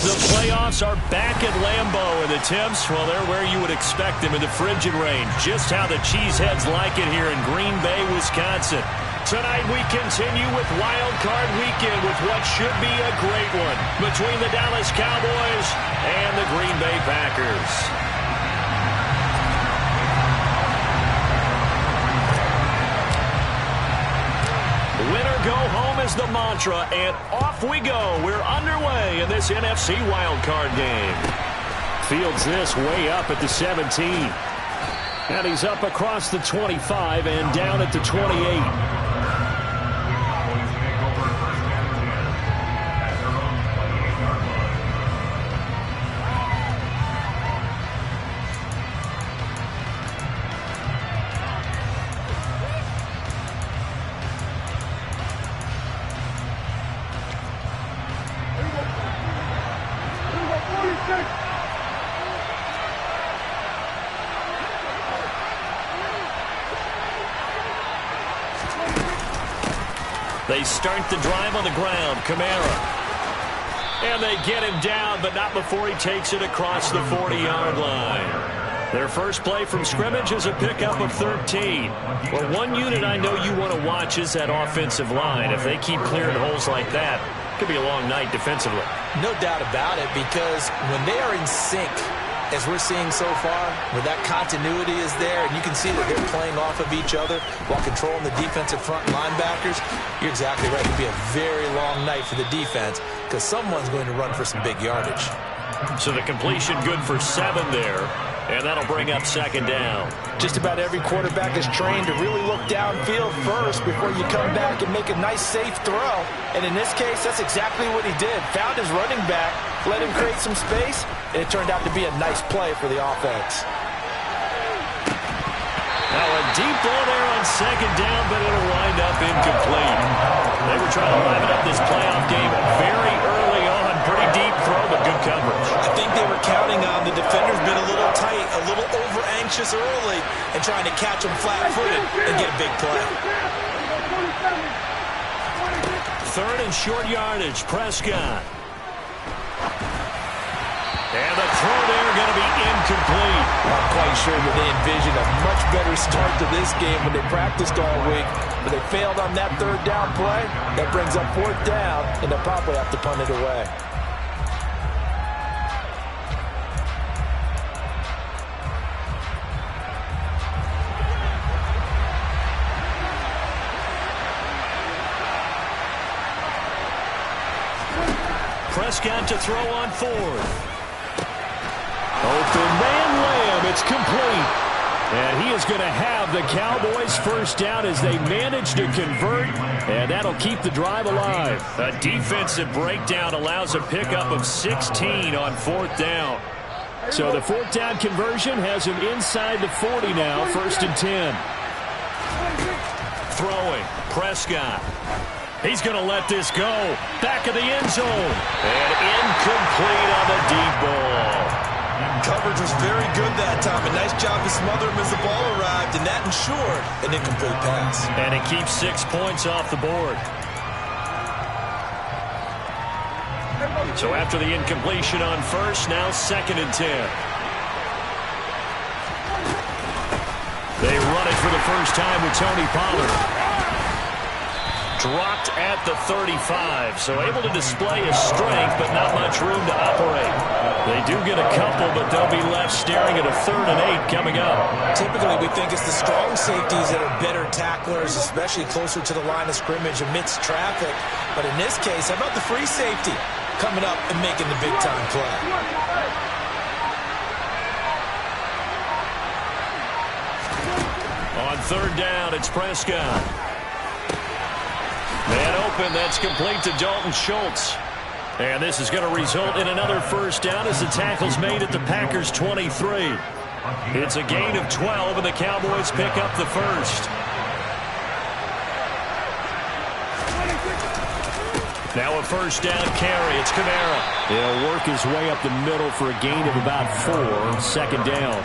The playoffs are back at Lambeau, and the temps, well, they're where you would expect them in the frigid range. Just how the Cheeseheads like it here in Green Bay, Wisconsin. Tonight we continue with Wild Card Weekend with what should be a great one between the Dallas Cowboys and the Green Bay Packers. Winner go home is the mantra, and off we go. We're underway in this NFC wildcard game. Fields this way up at the 17. And he's up across the 25 and down at the 28. They start the drive on the ground. Kamara. And they get him down, but not before he takes it across the 40-yard line. Their first play from scrimmage is a pickup of 13. Well, one unit I know you want to watch is that offensive line. If they keep clearing holes like that, it could be a long night defensively. No doubt about it, because when they are in sync, as we're seeing so far, where that continuity is there, and you can see that they're playing off of each other while controlling the defensive front linebackers, you're exactly right. It'll be a very long night for the defense because someone's going to run for some big yardage. So the completion good for 7 there, and that'll bring up second down. Just about every quarterback is trained to really look downfield first before you come back and make a nice, safe throw. And in this case, that's exactly what he did. Found his running back, let him create some space, and it turned out to be a nice play for the offense. Now a deep ball there on second down, but it'll wind up incomplete. They were trying to liven up this playoff game very early on. Pretty deep throw, but good coverage. I think they were counting on the defenders being a little tight, a little over-anxious early, and trying to catch them flat-footed and get a big play. Third and short yardage, Prescott. And the throw there going to be incomplete. I'm quite sure that they envisioned a much better start to this game when they practiced all week. But they failed on that third down play. That brings up fourth down, and they'll probably have to punt it away. Prescott to throw on fourth. Open man Lamb, it's complete. And he is going to have the Cowboys first down as they manage to convert, and that'll keep the drive alive. A defensive breakdown allows a pickup of 16 on fourth down. So the fourth down conversion has him inside the 40 now, first and 10. Throwing, Prescott. He's going to let this go. Back of the end zone. And incomplete on the deep ball. Coverage was very good that time. A nice job to smother him as the ball arrived, and that ensured an incomplete pass. And it keeps 6 points off the board. So after the incompletion on first, now second and 10. They run it for the first time with Tony Pollard. Dropped at the 35, so able to display his strength, but not much room to operate. They do get a couple, but they'll be left staring at a 3rd and 8 coming up. Typically, we think it's the strong safeties that are better tacklers, especially closer to the line of scrimmage amidst traffic. But in this case, how about the free safety coming up and making the big-time play? On 3rd down, it's Prescott. Man open, that's complete to Dalton Schultz. And this is going to result in another first down as the tackle's made at the Packers' 23. It's a gain of 12, and the Cowboys pick up the first. Now a first down carry. It's Kamara. He'll work his way up the middle for a gain of about 4. Second down.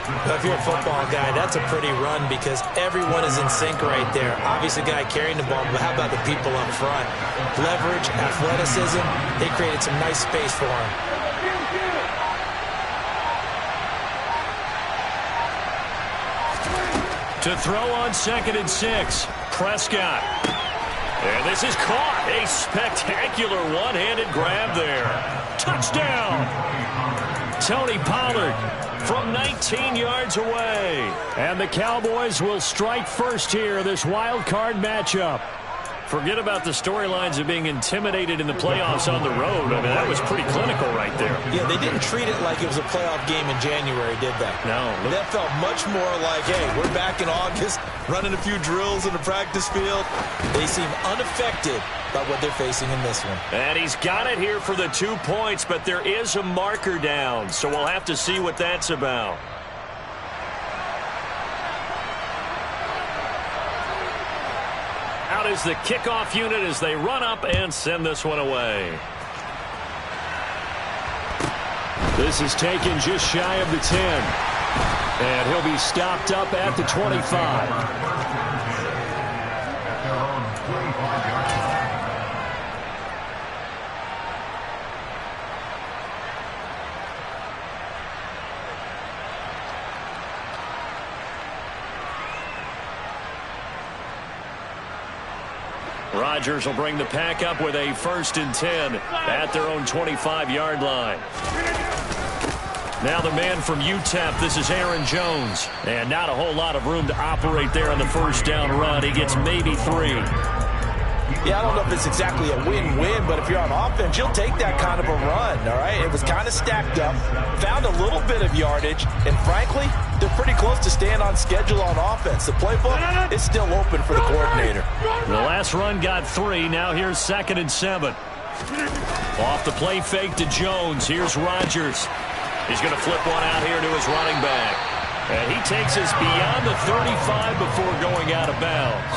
If you're a football guy, that's a pretty run because everyone is in sync right there. Obviously, the guy carrying the ball, but how about the people up front? Leverage, athleticism, they created some nice space for him. To throw on 2nd and 6, Prescott. And this is caught. A spectacular one-handed grab there. Touchdown! Tony Pollard from 19 yards away. And the Cowboys will strike first here, this wild card matchup. Forget about the storylines of being intimidated in the playoffs on the road. I mean, that was pretty clinical right there. Yeah, they didn't treat it like it was a playoff game in January, did they? No. That felt much more like, hey, we're back in August, running a few drills in the practice field. They seem unaffected by what they're facing in this one. And he's got it here for the 2 points, but there is a marker down, so we'll have to see what that's about. Out is the kickoff unit as they run up and send this one away. This is taken just shy of the 10. And he'll be stopped up at the 25. Rodgers will bring the pack up with a 1st and 10 at their own 25-yard line. Now the man from UTEP, this is Aaron Jones. And not a whole lot of room to operate there on the first down run. He gets maybe 3. Yeah, I don't know if it's exactly a win-win, but if you're on offense, you'll take that kind of a run, all right? It was kind of stacked up, found a little bit of yardage, and frankly, they're pretty close to staying on schedule on offense. The playbook is still open for the coordinator. The last run got 3. Now here's 2nd and 7. Off the play fake to Jones. Here's Rodgers. He's going to flip one out here to his running back. And he takes us beyond the 35 before going out of bounds.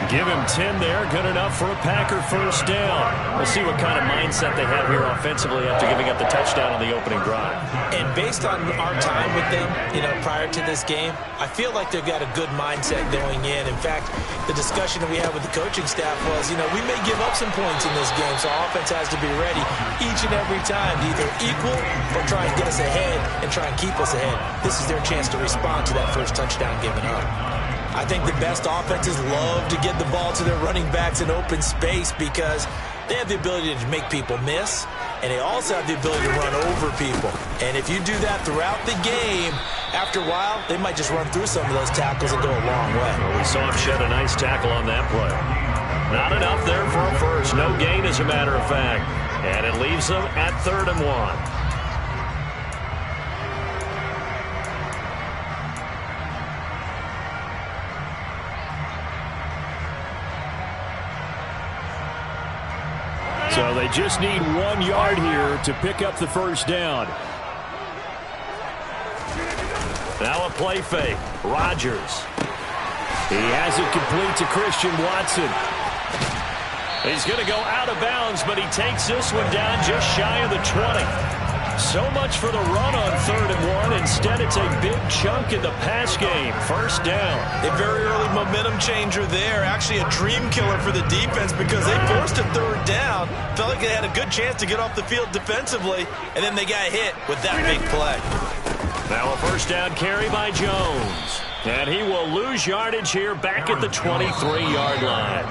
Give him 10 there. Good enough for a Packer first down. We'll see what kind of mindset they have here offensively after giving up the touchdown on the opening drive. And based on our time with them, prior to this game, I feel like they've got a good mindset going in. In fact, the discussion that we had with the coaching staff was, we may give up some points in this game, so offense has to be ready each and every time to either equal or try and get us ahead and try and keep us ahead. This is their chance to respond to that first touchdown given up. I think the best offenses love to get the ball to their running backs in open space because they have the ability to make people miss, and they also have the ability to run over people. And if you do that throughout the game, after a while, they might just run through some of those tackles and go a long way. Well, we saw him shed a nice tackle on that play. Not enough there for a first. No gain, as a matter of fact. And it leaves them at 3rd and 1. So they just need 1 yard here to pick up the first down. Now a play fake. Rodgers. He has it complete to Christian Watson. He's going to go out of bounds, but he takes this one down just shy of the 20. So much for the run on 3rd and 1. Instead, it's a big chunk in the pass game. First down. A very early momentum changer there. Actually a dream killer for the defense because they forced a 3rd down. Felt like they had a good chance to get off the field defensively, and then they got hit with that big play. Now a first down carry by Jones. And he will lose yardage here back at the 23-yard line.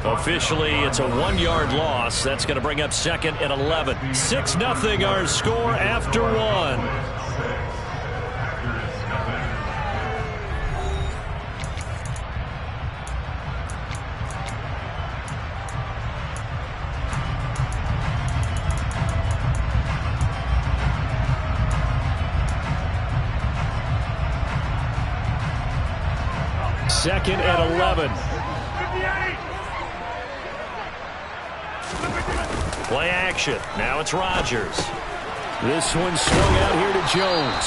Officially, it's a 1-yard loss. That's going to bring up 2nd and 11. 6-0 our score after 1. Second and 11. Play action. Now it's Rodgers. This one swung out here to Jones.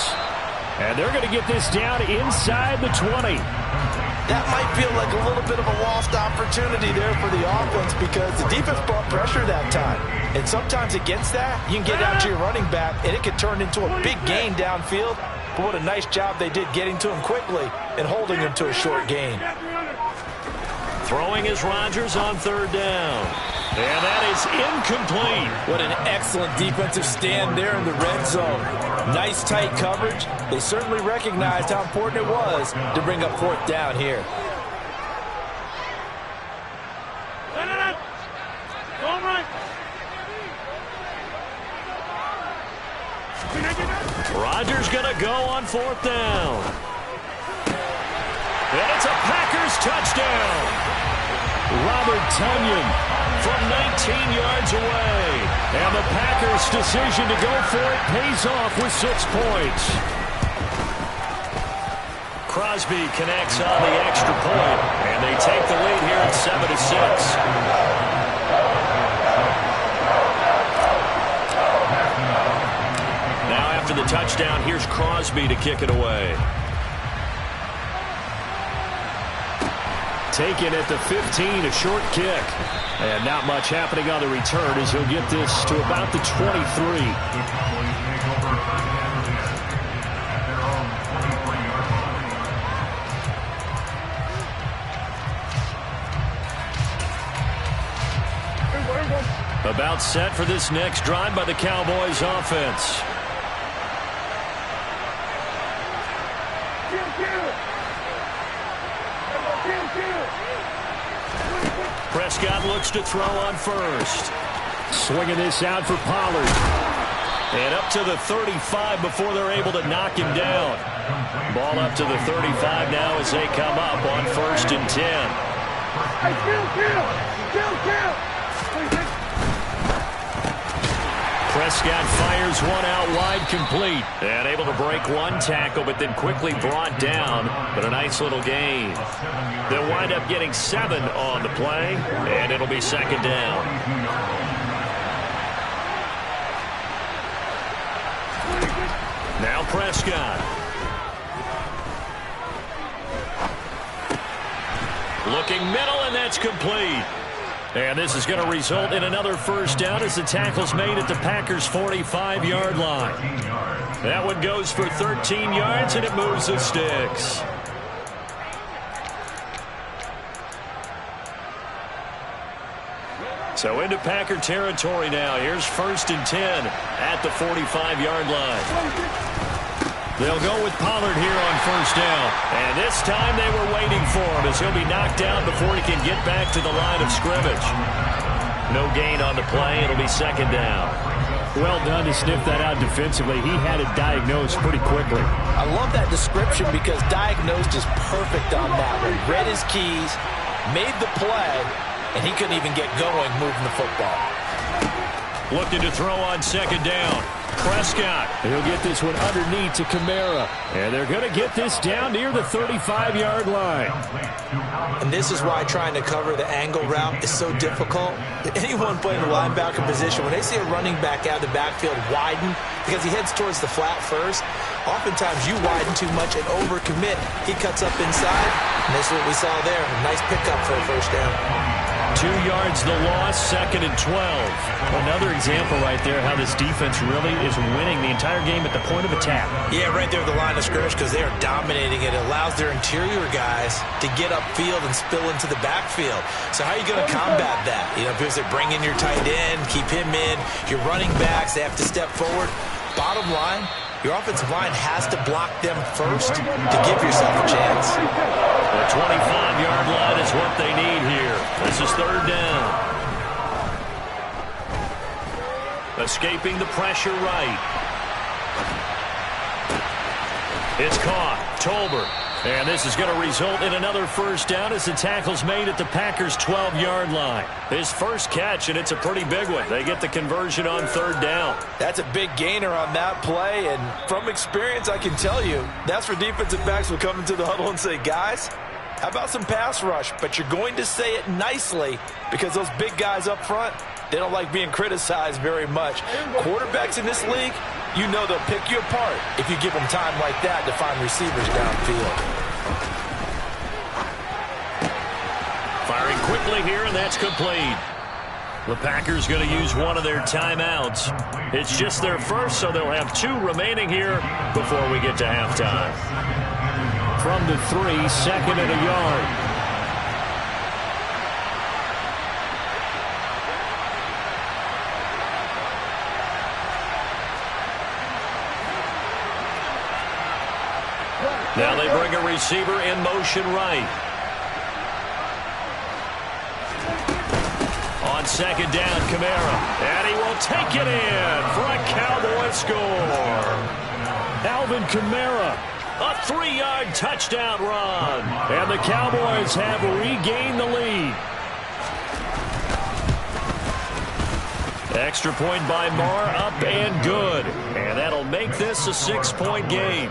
And they're going to get this down inside the 20. That might feel like a little bit of a lost opportunity there for the offense because the defense brought pressure that time. And sometimes against that, you can get out to your running back, and it can turn into a big gain downfield. But what a nice job they did getting to him quickly and holding him to a short gain. Throwing is Rodgers on third down. And that is incomplete. What an excellent defensive stand there in the red zone. Nice tight coverage. They certainly recognized how important it was to bring up fourth down here. Rodgers going to go on fourth down. And it's a Packers touchdown. Robert Tonyan from 19 yards away. And the Packers' decision to go for it pays off with 6 points. Crosby connects on the extra point, and they take the lead here at 7-6. After the touchdown, here's Crosby to kick it away. Taken at the 15, a short kick. And not much happening on the return as he'll get this to about the 23. About set for this next drive by the Cowboys offense. Prescott looks to throw on first. Swinging this out for Pollard. And up to the 35 before they're able to knock him down. Ball up to the 35 now as they come up on 1st and 10. Prescott fires one out wide, complete. And able to break one tackle, but then quickly brought down. But a nice little gain. They'll wind up getting 7 on the play, and it'll be 2nd down. Now Prescott. Looking middle, and that's complete. And this is going to result in another first down as the tackle's made at the Packers' 45-yard line. That one goes for 13 yards, and it moves the sticks. So into Packer territory now. Here's 1st and 10 at the 45-yard line. They'll go with Pollard here on 1st down. And this time they were waiting for him as he'll be knocked down before he can get back to the line of scrimmage. No gain on the play. It'll be 2nd down. Well done to sniff that out defensively. He had it diagnosed pretty quickly. I love that description because diagnosed is perfect on that one. Read his keys, made the play, and he couldn't even get going moving the football. Looking to throw on 2nd down. Prescott. He'll get this one underneath to Kamara. And they're going to get this down near the 35-yard line. And this is why trying to cover the angle route is so difficult. Anyone playing the linebacker position, when they see a running back out of the backfield widen because he heads towards the flat first, oftentimes you widen too much and overcommit. He cuts up inside, and that's what we saw there. A nice pickup for a 1st down. 2 yards the loss, 2nd and 12. Another example right there how this defense really is winning the entire game at the point of attack. Yeah, right there at the line of scrimmage because they are dominating it. It allows their interior guys to get upfield and spill into the backfield. So how are you going to combat that? You know, because they bring in your tight end, keep him in. Your running backs, they have to step forward. Bottom line, your offensive line has to block them first to give yourself a chance. The 25-yard line is what they need here. This is 3rd down. Escaping the pressure right. It's caught. Tolbert. And this is going to result in another first down as the tackle's made at the Packers' 12-yard line. His first catch, and it's a pretty big one. They get the conversion on 3rd down. That's a big gainer on that play, and from experience, I can tell you, that's where defensive backs will come into the huddle and say, guys, how about some pass rush? But you're going to say it nicely because those big guys up front, they don't like being criticized very much. Quarterbacks in this league, you know they'll pick you apart if you give them time like that to find receivers downfield. Firing quickly here, and that's complete. The Packers going to use one of their timeouts. It's just their first, so they'll have 2 remaining here before we get to halftime. From the 3, 2nd and a yard. Now they bring a receiver in motion right. On 2nd down, Kamara. And he will take it in for a Cowboy score. Alvin Kamara, a 3-yard touchdown run. And the Cowboys have regained the lead. Extra point by Maas, up and good. And that'll make this a 6-point game.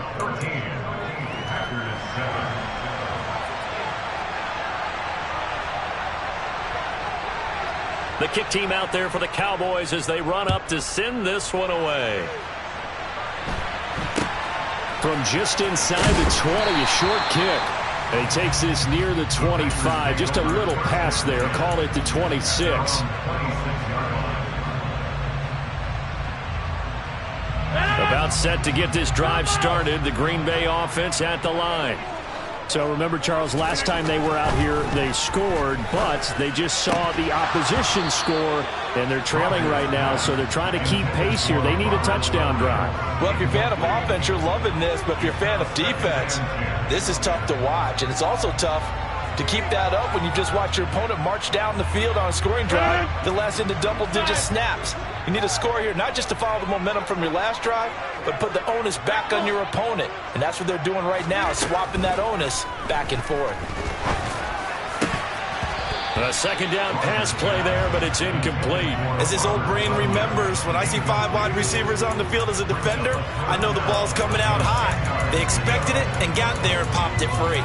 The kick team out there for the Cowboys as they run up to send this one away. From just inside the 20, a short kick. And he takes this near the 25. Just a little pass there. Call it the 26. About set to get this drive started. The Green Bay offense at the line. So remember, Charles, last time they were out here, they scored, but they just saw the opposition score, and they're trailing right now, so they're trying to keep pace here. They need a touchdown drive. Well, if you're a fan of offense, you're loving this, but if you're a fan of defense, this is tough to watch, and it's also tough to keep that up when you just watch your opponent march down the field on a scoring drive that lasts into double-digit snaps. You need a score here, not just to follow the momentum from your last drive, but put the onus back on your opponent. And that's what they're doing right now, swapping that onus back and forth. A 2nd down pass play there, but it's incomplete. As his old brain remembers, when I see 5 wide receivers on the field as a defender, I know the ball's coming out high. They expected it and got there and popped it free.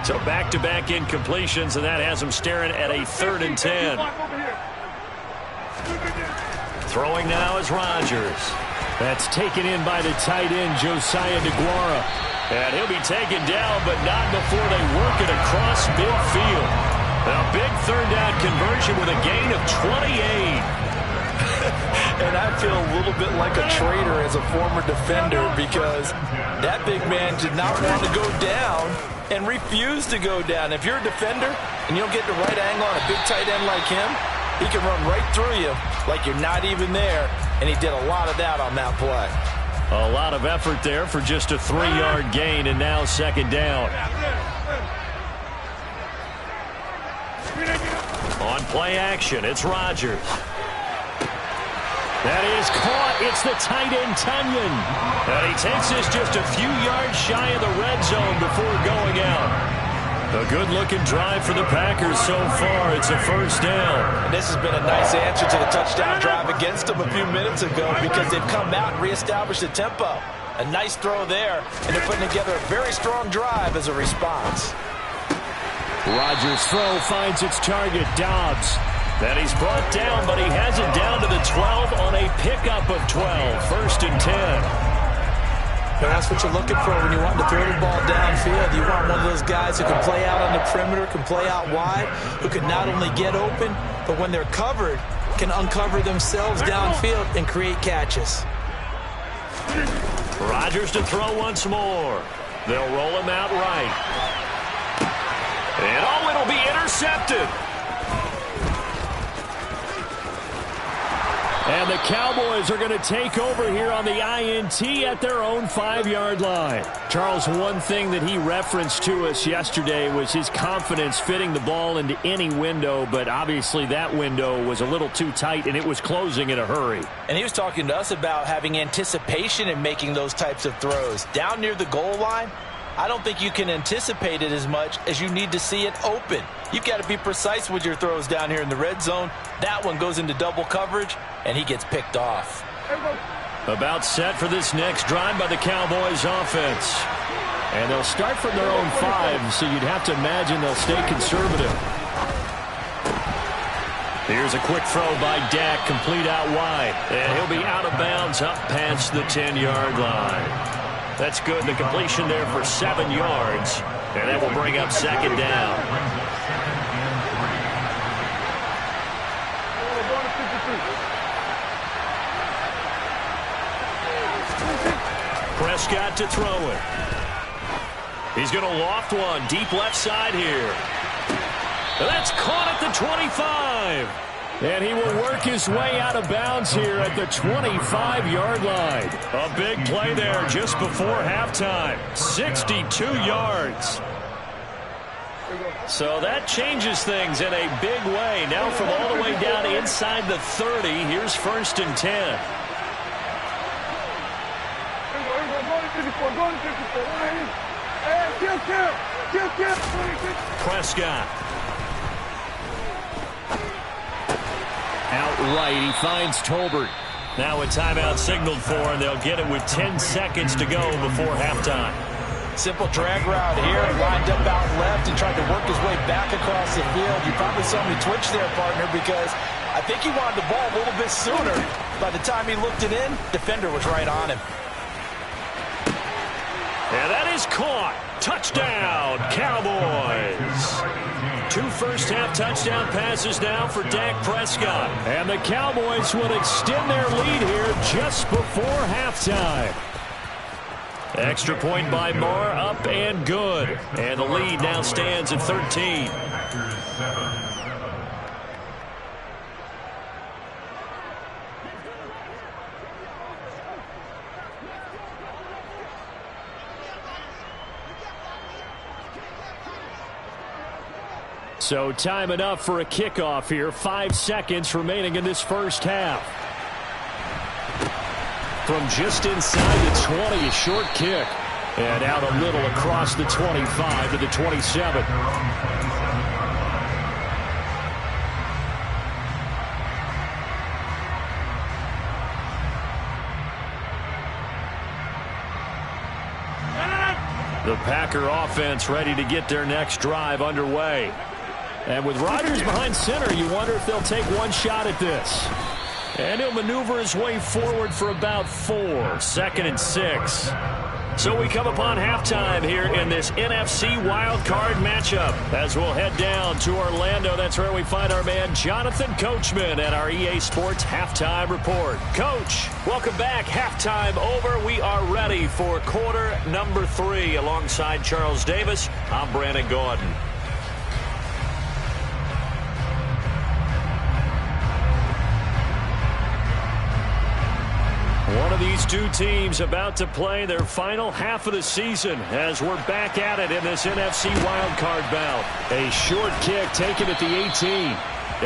So back-to-back incompletions, and that has them staring at a 3rd and 10. Throwing now is Rodgers. That's taken in by the tight end, Josiah DeGuara. And he'll be taken down, but not before they work it across midfield. A big 3rd down conversion with a gain of 28. And I feel a little bit like a traitor as a former defender because that big man did not want to go down and refused to go down. If you're a defender and you don't get the right angle on a big tight end like him, he can run right through you like you're not even there, and he did a lot of that on that play. A lot of effort there for just a 3-yard gain, and now 2nd down. On play action, it's Rodgers. That is caught. It's the tight end, Tunyon. And he takes this just a few yards shy of the red zone before going out. A good-looking drive for the Packers so far. It's a 1st down. And this has been a nice answer to the touchdown drive against them a few minutes ago because they've come out and reestablished the tempo. A nice throw there, and they're putting together a very strong drive as a response. Rodgers' throw finds its target, Dobbs. Then he's brought down, but he has it down to the 12 on a pickup of 12. 1st and 10. But that's what you're looking for when you want to throw the ball downfield. You want one of those guys who can play out on the perimeter, can play out wide, who can not only get open, but when they're covered, can uncover themselves downfield and create catches. Rodgers to throw once more. They'll roll him out right. And oh, it'll be intercepted. And the Cowboys are going to take over here on the INT at their own 5-yard line. Charles, one thing that he referenced to us yesterday was his confidence fitting the ball into any window, but obviously that window was a little too tight, and it was closing in a hurry. And he was talking to us about having anticipation in making those types of throws. Down near the goal line, I don't think you can anticipate it as much as you need to see it open. You've got to be precise with your throws down here in the red zone. That one goes into double coverage, and he gets picked off. About set for this next drive by the Cowboys offense. And they'll start from their own 5, so you'd have to imagine they'll stay conservative. Here's a quick throw by Dak, complete out wide. And he'll be out of bounds up past the 10-yard line. That's good. The completion there for 7 yards. And that will bring up second down. Prescott to throw it. He's going to loft one deep left side here. That's caught at the 25. And he will work his way out of bounds here at the 25-yard line. A big play there just before halftime. 62 yards. So that changes things in a big way. Now from all the way down inside the 30, here's 1st and 10. Prescott. Outright, he finds Tolbert. Now a timeout signaled for, and they'll get it with 10 seconds to go before halftime. Simple drag route here, lined up out left and tried to work his way back across the field. You probably saw me twitch there, partner, because I think he wanted the ball a little bit sooner. By the time he looked it in, defender was right on him. And that is caught. Touchdown, Cowboys. 2 first-half touchdown passes now for Dak Prescott. And the Cowboys will extend their lead here just before halftime. Extra point by Maas, up and good. And the lead now stands at 13. So time enough for a kickoff here. 5 seconds remaining in this first half. From just inside the 20, a short kick. And out a little across the 25 to the 27. The Packer offense ready to get their next drive underway. And with Rodgers behind center, you wonder if they'll take one shot at this. And he'll maneuver his way forward for about 4. 2nd and 6. So we come upon halftime here in this NFC wildcard matchup. As we'll head down to Orlando, that's where we find our man Jonathan Coachman at our EA Sports Halftime Report. Coach, welcome back. Halftime over. We are ready for quarter number 3. Alongside Charles Davis, I'm Brandon Gordon. One of these two teams about to play their final half of the season as we're back at it in this NFC wildcard bout. A short kick taken at the 18,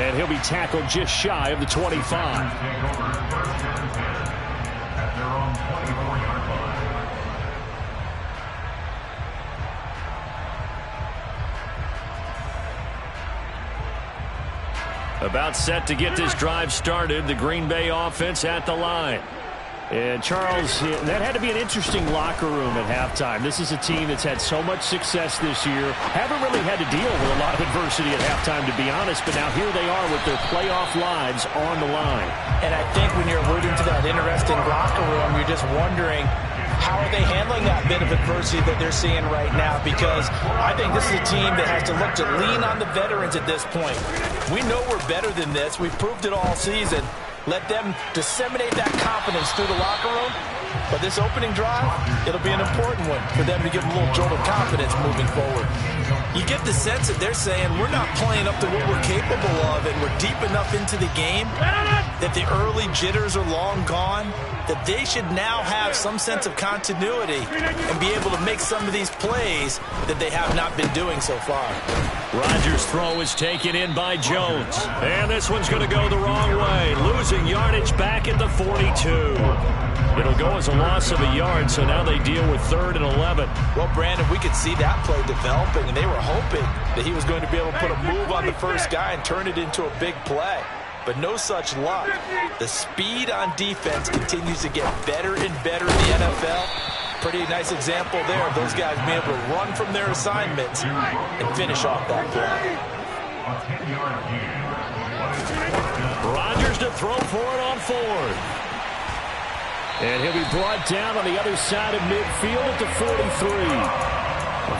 and he'll be tackled just shy of the 25. About set to get this drive started, the Green Bay offense at the line. And, Charles, that had to be an interesting locker room at halftime. This is a team that's had so much success this year. Haven't really had to deal with a lot of adversity at halftime, to be honest. But now here they are with their playoff lives on the line. And I think when you're alluding to that interesting locker room, you're just wondering, how are they handling that bit of adversity that they're seeing right now? Because I think this is a team that has to look to lean on the veterans at this point. We know we're better than this. We've proved it all season. Let them disseminate that confidence through the locker room. But this opening drive, it'll be an important one for them to give them a little jolt of confidence moving forward. You get the sense that they're saying we're not playing up to what we're capable of, and we're deep enough into the game that the early jitters are long gone, that they should now have some sense of continuity and be able to make some of these plays that they have not been doing so far. Rodgers' throw is taken in by Jones. And this one's going to go the wrong way. Losing yardage back at the 42. It'll go as a loss of a yard, so now they deal with 3rd and 11. Well, Brandon, we could see that play developing, and they were hoping that he was going to be able to put a move on the first guy and turn it into a big play. But no such luck. The speed on defense continues to get better and better in the NFL. Pretty nice example there of those guys being able to run from their assignments and finish off that play. Rodgers to throw for it on 4th. And he'll be brought down on the other side of midfield at the 43.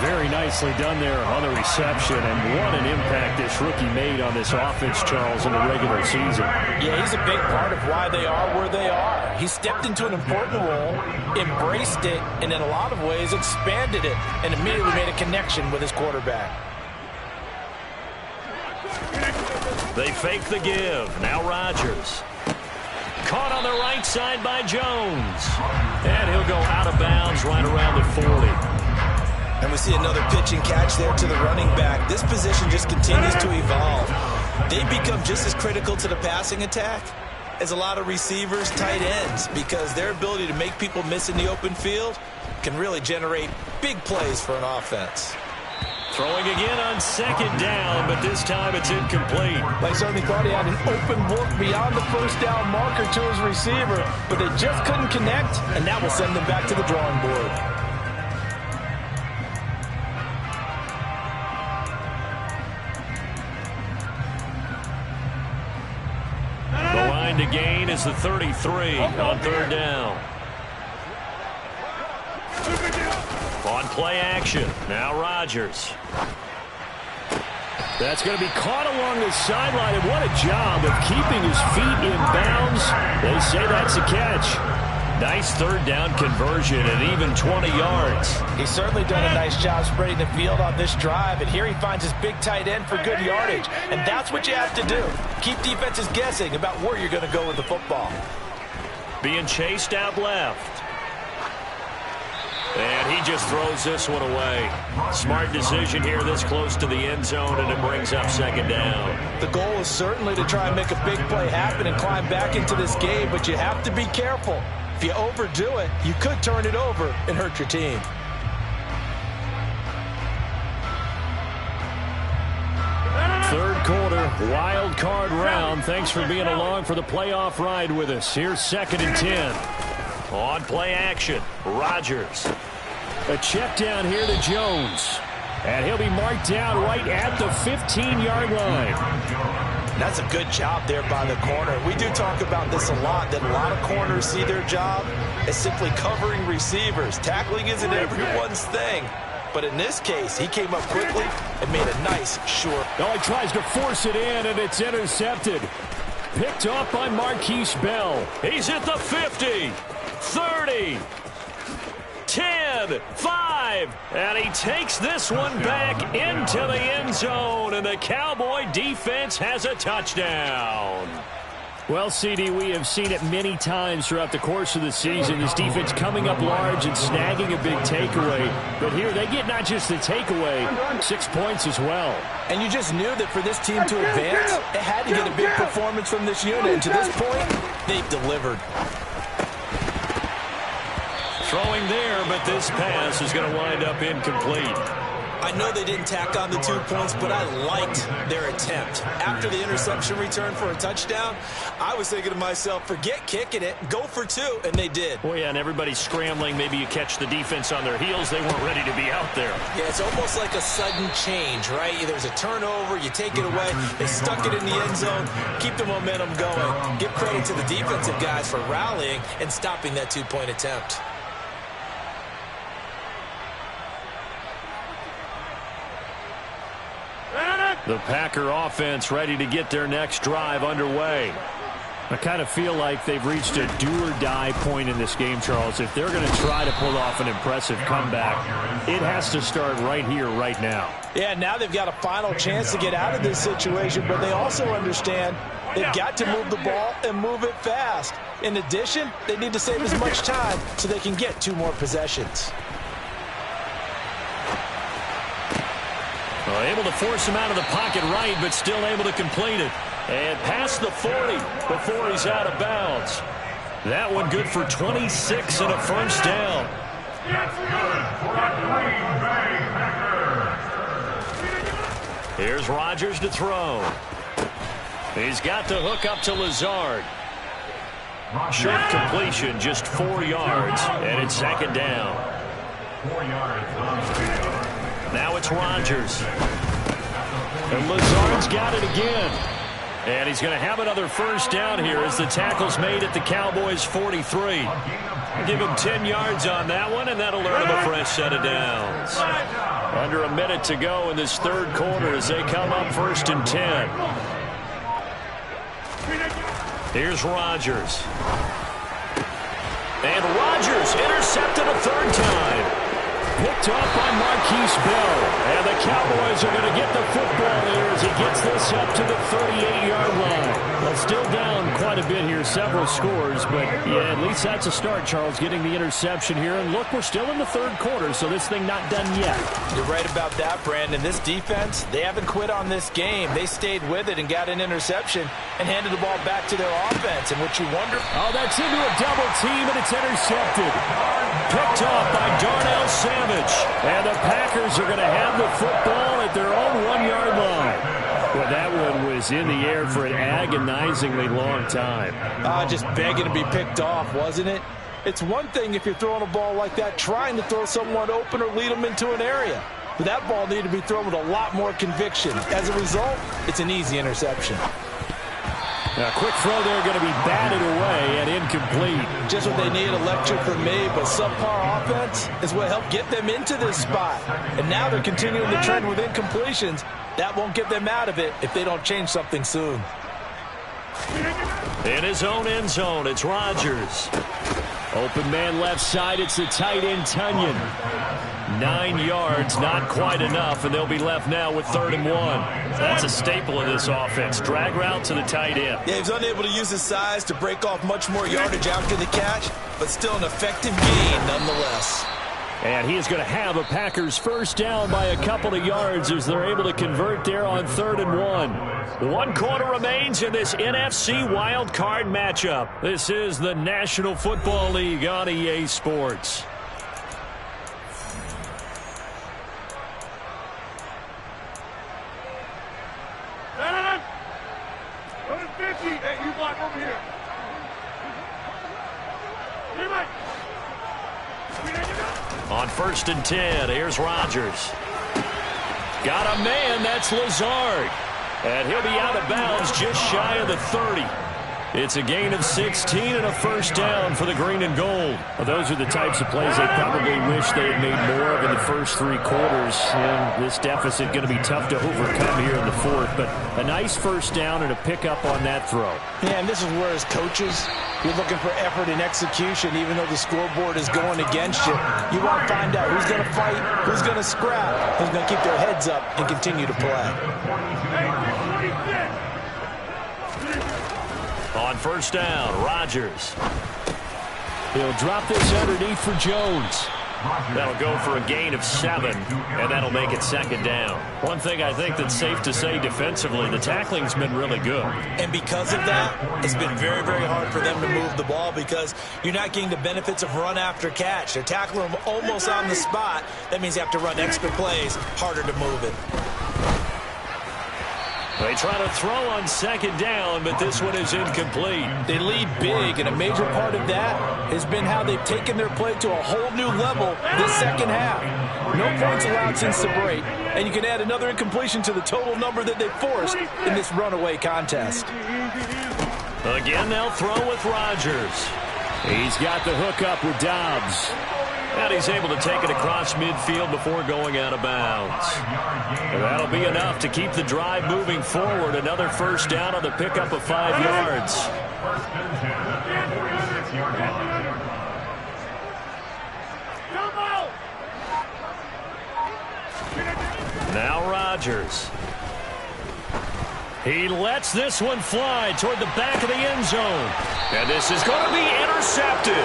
Very nicely done there on the reception, and what an impact this rookie made on this offense, Charles, in the regular season. Yeah, he's a big part of why they are where they are. He stepped into an important role, embraced it, and in a lot of ways expanded it, and immediately made a connection with his quarterback. They fake the give. Now Rodgers. Caught on the right side by Jones. And he'll go out of bounds right around the 40. And we see another pitch and catch there to the running back. This position just continues to evolve. They become just as critical to the passing attack as a lot of receivers, tight ends, because their ability to make people miss in the open field can really generate big plays for an offense. Throwing again on 2nd down, but this time it's incomplete. They certainly thought he had an open look beyond the first down marker to his receiver, but they just couldn't connect, and that will send them back to the drawing board. The line to gain is the 33 on 3rd down. On play action, now Rodgers. That's going to be caught along the sideline, and what a job of keeping his feet in bounds. They say that's a catch. Nice 3rd down conversion and even 20 yards. He's certainly done a nice job spreading the field on this drive, and here he finds his big tight end for good yardage, and that's what you have to do. Keep defenses guessing about where you're going to go with the football. Being chased out left. And he just throws this one away. Smart decision here this close to the end zone, and it brings up 2nd down. The goal is certainly to try and make a big play happen and climb back into this game, but you have to be careful. If you overdo it, you could turn it over and hurt your team. Third quarter, wild card round. Thanks for being along for the playoff ride with us. Here's 2nd and 10. On play action, Rodgers. A check down here to Jones. And he'll be marked down right at the 15-yard line. That's a good job there by the corner. We do talk about this a lot, that a lot of corners see their job as simply covering receivers. Tackling isn't everyone's thing. But in this case, he came up quickly and made a nice, short. Oh, he tries to force it in, and it's intercepted. Picked up by Marquise Bell. He's at the 50. 30, 10, 5, and he takes this one back into the end zone, and the Cowboy defense has a touchdown. Well, CD, we have seen it many times throughout the course of the season. This defense coming up large and snagging a big takeaway. But here they get not just the takeaway, 6 points as well. And you just knew that for this team to advance, it had to get a big performance from this unit. And to this point, they've delivered. Throwing there, but this pass is going to wind up incomplete. I know they didn't tack on the 2 points, but I liked their attempt. After the interception return for a touchdown, I was thinking to myself, forget kicking it, go for 2, and they did. Well, yeah, and everybody's scrambling. Maybe you catch the defense on their heels. They weren't ready to be out there. Yeah, it's almost like a sudden change, right? There's a turnover, you take it away, they stuck it in the end zone, keep the momentum going. Give credit to the defensive guys for rallying and stopping that 2-point attempt. The Packer offense ready to get their next drive underway. I kind of feel like they've reached a do-or-die point in this game, Charles. If they're going to try to pull off an impressive comeback, it has to start right here, right now. Yeah, now they've got a final chance to get out of this situation, but they also understand they've got to move the ball and move it fast. In addition, they need to save as much time so they can get 2 more possessions. Well, able to force him out of the pocket right, but still able to complete it. And past the 40 before he's out of bounds. That one good for 26 and a first down. Here's Rodgers to throw. He's got the hook up to Lazard. Short completion, just 4 yards, and it's 2nd down. 4 yards on the field. Now it's Rodgers. And Lazard's got it again. And he's going to have another first down here as the tackle's made at the Cowboys' 43. Give him 10 yards on that one, and that'll earn him a fresh set of downs. Under a minute to go in this third quarter as they come up 1st and 10. Here's Rodgers. And Rodgers intercepted a third time. Picked off by Marquise Bell. And the Cowboys are going to get the football here as he gets this up to the 38-yard line. Well, still down quite a bit here, several scores. But, yeah, at least that's a start, Charles, getting the interception here. And, look, we're still in the third quarter, so this thing not done yet. You're right about that, Brandon. This defense, they haven't quit on this game. They stayed with it and got an interception and handed the ball back to their offense. And what you wonder... Oh, that's into a double team, and it's intercepted. Picked off by Darnell Savage. And the Packers are going to have the football at their own 1-yard line. Well, that one was in the air for an agonizingly long time. Just begging to be picked off, wasn't it? It's one thing if you're throwing a ball like that, trying to throw someone open or lead them into an area. But that ball needed to be thrown with a lot more conviction. As a result, it's an easy interception. A quick throw there going to be batted away and incomplete. Just what they need, electric from me, but subpar offense is what helped get them into this spot. And now they're continuing the trend with incompletions. That won't get them out of it if they don't change something soon. In his own end zone, it's Rodgers. Open man left side, it's the tight end Tunyon. 9 yards, not quite enough, and they'll be left now with 3rd and 1. That's a staple of this offense. Drag route to the tight end. Yeah, he's unable to use his size to break off much more yardage after the catch, but still an effective gain nonetheless. And he is going to have a Packers first down by a couple of yards as they're able to convert there on 3rd and 1. 1 quarter remains in this NFC wild card matchup. This is the National Football League on EA Sports. On 1st and 10, here's Rodgers. Got a man, that's Lazard. And he'll be out of bounds just shy of the 30. It's a gain of 16 and a first down for the green and gold. Well, those are the types of plays they probably wish they had made more of in the first 3 quarters. And this deficit going to be tough to overcome here in the 4th. But a nice first down and a pickup on that throw. Yeah, and this is where, as coaches, you're looking for effort and execution, even though the scoreboard is going against you. You want to find out who's going to fight, who's going to scrap, who's going to keep their heads up and continue to play. On first down, Rodgers. He'll drop this underneath for Jones. That'll go for a gain of 7, and that'll make it 2nd down. One thing I think that's safe to say defensively, the tackling's been really good. And because of that, it's been very, very hard for them to move the ball because you're not getting the benefits of run after catch. They're tackling them almost on the spot. That means you have to run extra plays, harder to move it. They try to throw on 2nd down, but this one is incomplete. They lead big, and a major part of that has been how they've taken their play to a whole new level this second half. No points allowed since the break, and you can add another incompletion to the total number that they forced in this runaway contest. Again, they'll throw with Rodgers. He's got the hook up with Dobbs. And he's able to take it across midfield before going out of bounds. And that'll be enough to keep the drive moving forward. Another first down on the pickup of 5 yards. Now Rodgers. He lets this one fly toward the back of the end zone. And this is going to be intercepted.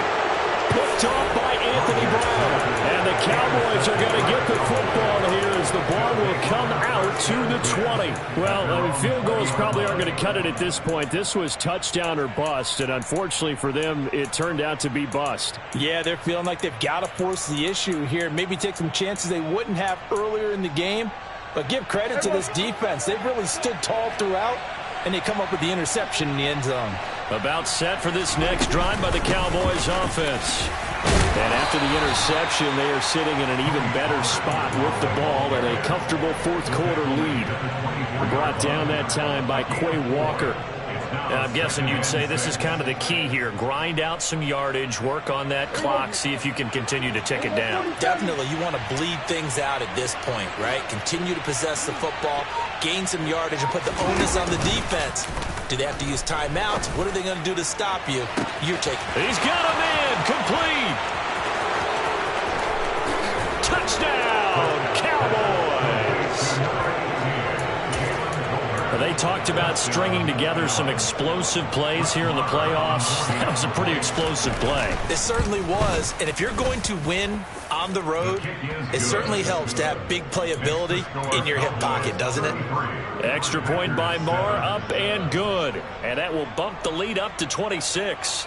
Picked off by Anthony Brown. And the Cowboys are going to get the football here as the ball will come out to the 20. Well, field goals probably aren't going to cut it at this point. This was touchdown or bust, and unfortunately for them, it turned out to be bust. Yeah, they're feeling like they've got to force the issue here. Maybe take some chances they wouldn't have earlier in the game. But give credit to this defense. They've really stood tall throughout, and they come up with the interception in the end zone. About set for this next drive by the Cowboys offense. And after the interception, they are sitting in an even better spot with the ball and a comfortable fourth quarter lead. Brought down that time by Quay Walker. I'm guessing you'd say this is kind of the key here. Grind out some yardage, work on that clock, see if you can continue to tick it down. Definitely, you want to bleed things out at this point, right? Continue to possess the football, gain some yardage, and put the onus on the defense. Do they have to use timeouts? What are they going to do to stop you? You're taking. He's got a man complete. Touchdown, Cowboys. They talked about stringing together some explosive plays here in the playoffs. That was a pretty explosive play. It certainly was. And if you're going to win on the road, it certainly helps to have big playability in your hip pocket, doesn't it? Extra point by Moore, up and good. And that will bump the lead up to 26.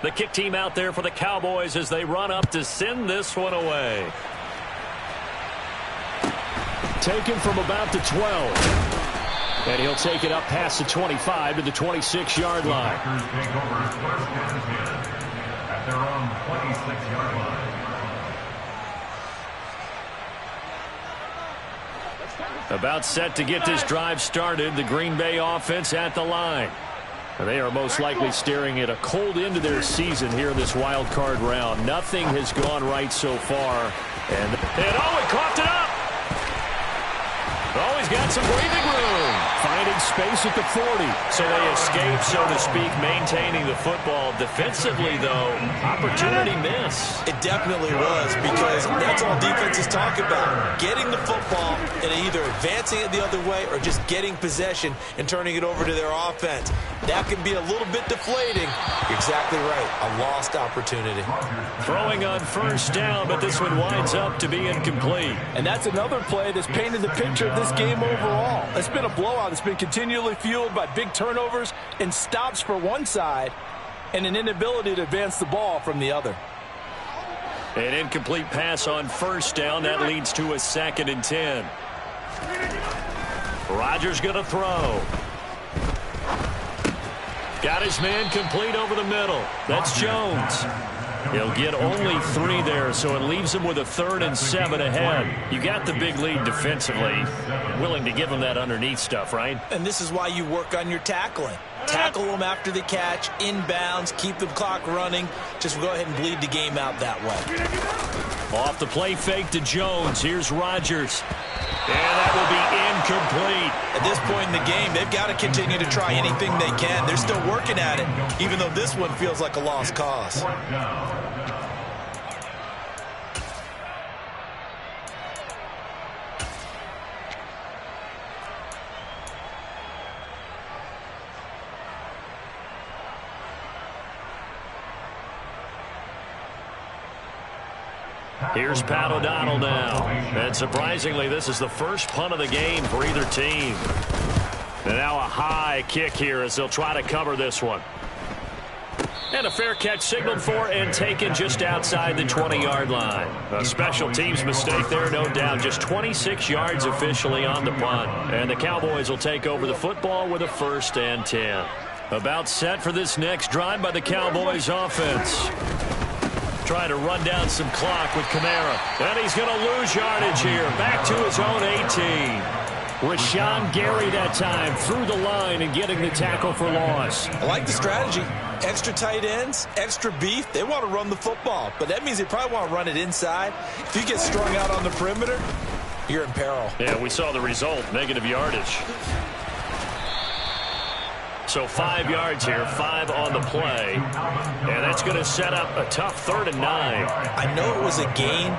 The kick team out there for the Cowboys as they run up to send this one away. Taken from about the 12. And he'll take it up past the 25 to the 26-yard line. About set to get this drive started, the Green Bay offense at the line. They are most likely staring at a cold end to their season here in this wild card round. Nothing has gone right so far. And he coughed it up. Oh, he's got some breathing room. Finding space at the 40. So they escape, so to speak, maintaining the football. Defensively, though, opportunity miss. It definitely was, because that's all defenses talk about. Getting the football and either advancing it the other way or just getting possession and turning it over to their offense. That can be a little bit deflating. You're exactly right. A lost opportunity. Throwing on first down, but this one winds up to be incomplete. And that's another play that's painted the picture of this game overall. It's been a blowout. It's been continually fueled by big turnovers and stops for one side and an inability to advance the ball from the other. An incomplete pass on first down. That leads to a 2nd and 10. Rodgers going to throw. Got his man complete over the middle. That's Jones. He'll get only 3 there, so it leaves him with a 3rd and 7 ahead. You got the big lead defensively. Willing to give him that underneath stuff, right? And this is why you work on your tackling. Tackle them after the catch, inbounds, keep the clock running. Just go ahead and bleed the game out that way. Off the play fake to Jones. Here's Rodgers. And that will be incomplete. At this point in the game, they've got to continue to try anything they can. They're still working at it, even though this one feels like a lost cause. Here's Pat O'Donnell now. And surprisingly, this is the first punt of the game for either team. And now a high kick here as they'll try to cover this one. And a fair catch signaled for and taken just outside the 20-yard line. A special teams mistake there, no doubt. Just 26 yards officially on the punt. And the Cowboys will take over the football with a 1st and 10. About set for this next drive by the Cowboys offense. Trying to run down some clock with Kamara. And he's going to lose yardage here. Back to his own 18. Rashawn Gary that time through the line and getting the tackle for loss. I like the strategy. Extra tight ends, extra beef. They want to run the football, but that means they probably want to run it inside. If you get strung out on the perimeter, you're in peril. Yeah, we saw the result, negative yardage. So 5 yards here, 5 on the play. And that's going to set up a tough 3rd and 9. I know it was a gain,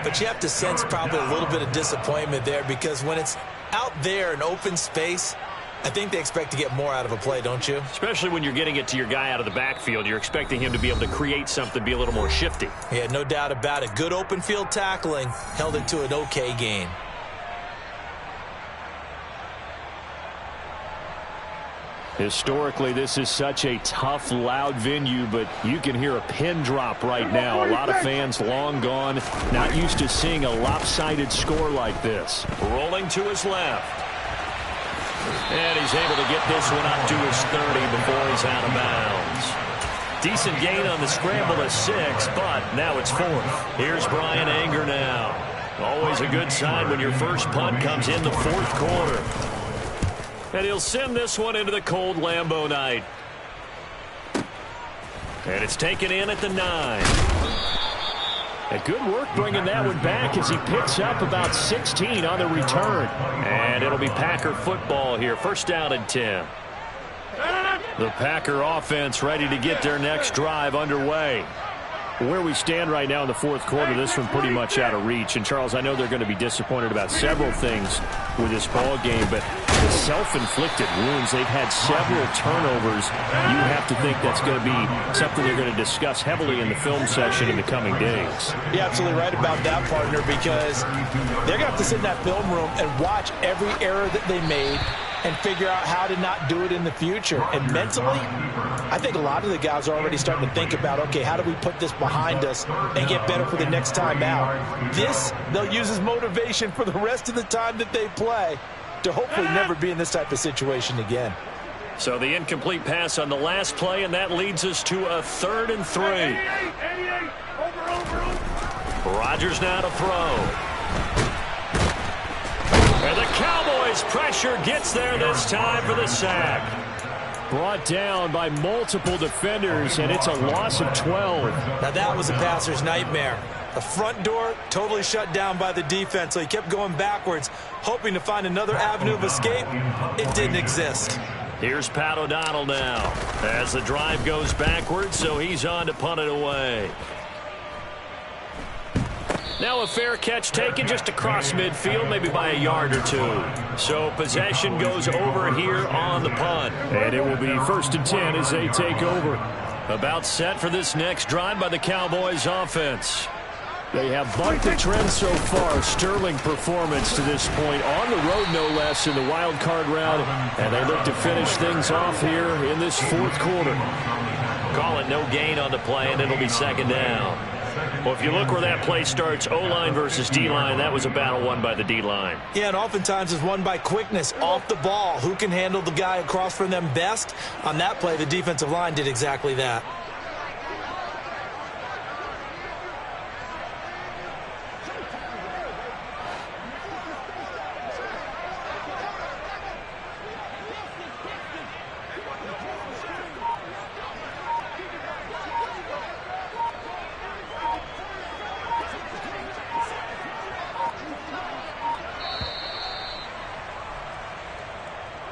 but you have to sense probably a little bit of disappointment there, because when it's out there in open space, I think they expect to get more out of a play, don't you? Especially when you're getting it to your guy out of the backfield. You're expecting him to be able to create something, be a little more shifty. Yeah, no doubt about it. Good open field tackling held it to an okay gain. Historically, this is such a tough, loud venue, but you can hear a pin drop right now. A lot of fans long gone, not used to seeing a lopsided score like this. Rolling to his left. And he's able to get this one up to his 30 before he's out of bounds. Decent gain on the scramble to 6, but now it's 4th. Here's Brian Anger now. Always a good sign when your first punt comes in the 4th quarter. And he'll send this one into the cold Lambeau night. And it's taken in at the 9. And good work bringing that one back as he picks up about 16 on the return. And it'll be Packer football here. First down and 10. The Packer offense ready to get their next drive underway. Where we stand right now in the 4th quarter, this one pretty much out of reach. And, Charles, I know they're going to be disappointed about several things with this ball game, but the self-inflicted wounds, they've had several turnovers. You have to think that's going to be something they're going to discuss heavily in the film session in the coming days. You're absolutely right about that, partner, because they're going to have to sit in that film room and watch every error that they made and figure out how to not do it in the future. And mentally, I think a lot of the guys are already starting to think about, okay, how do we put this behind us and get better for the next time out? This, they'll use as motivation for the rest of the time that they play to hopefully never be in this type of situation again. So the incomplete pass on the last play, and that leads us to a 3rd and 3. 88. Over. Rodgers now to throw. And the Cowboys' pressure gets there this time for the sack. Brought down by multiple defenders, and it's a loss of 12. Now that was a passer's nightmare. The front door totally shut down by the defense, so he kept going backwards, hoping to find another avenue of escape. It didn't exist. Here's Pat O'Donnell now as the drive goes backwards, so he's on to punt it away. Now a fair catch taken just across midfield, maybe by a yard or 2. So possession goes over here on the punt. And it will be 1st and 10 as they take over. About set for this next drive by the Cowboys offense. They have bucked the trend so far. Sterling performance to this point. On the road, no less, in the wild card round. And they look to finish things off here in this 4th quarter. Call it no gain on the play, and it'll be 2nd down. Well, if you look where that play starts, O-line versus D-line, that was a battle won by the D-line. Yeah, and oftentimes it's won by quickness off the ball. Who can handle the guy across from them best? On that play, the defensive line did exactly that.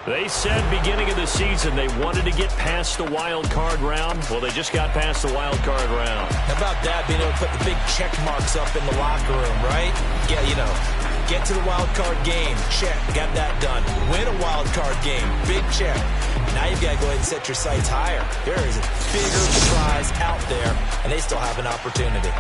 They said beginning of the season they wanted to get past the wild card round. Well, they just got past the wild card round. How about that, being able to put the big check marks up in the locker room, right? Yeah, you know, get to the wild card game, check, got that done. Win a wild card game, big check. Now you've got to go ahead and set your sights higher. There is a bigger prize out there, and they still have an opportunity.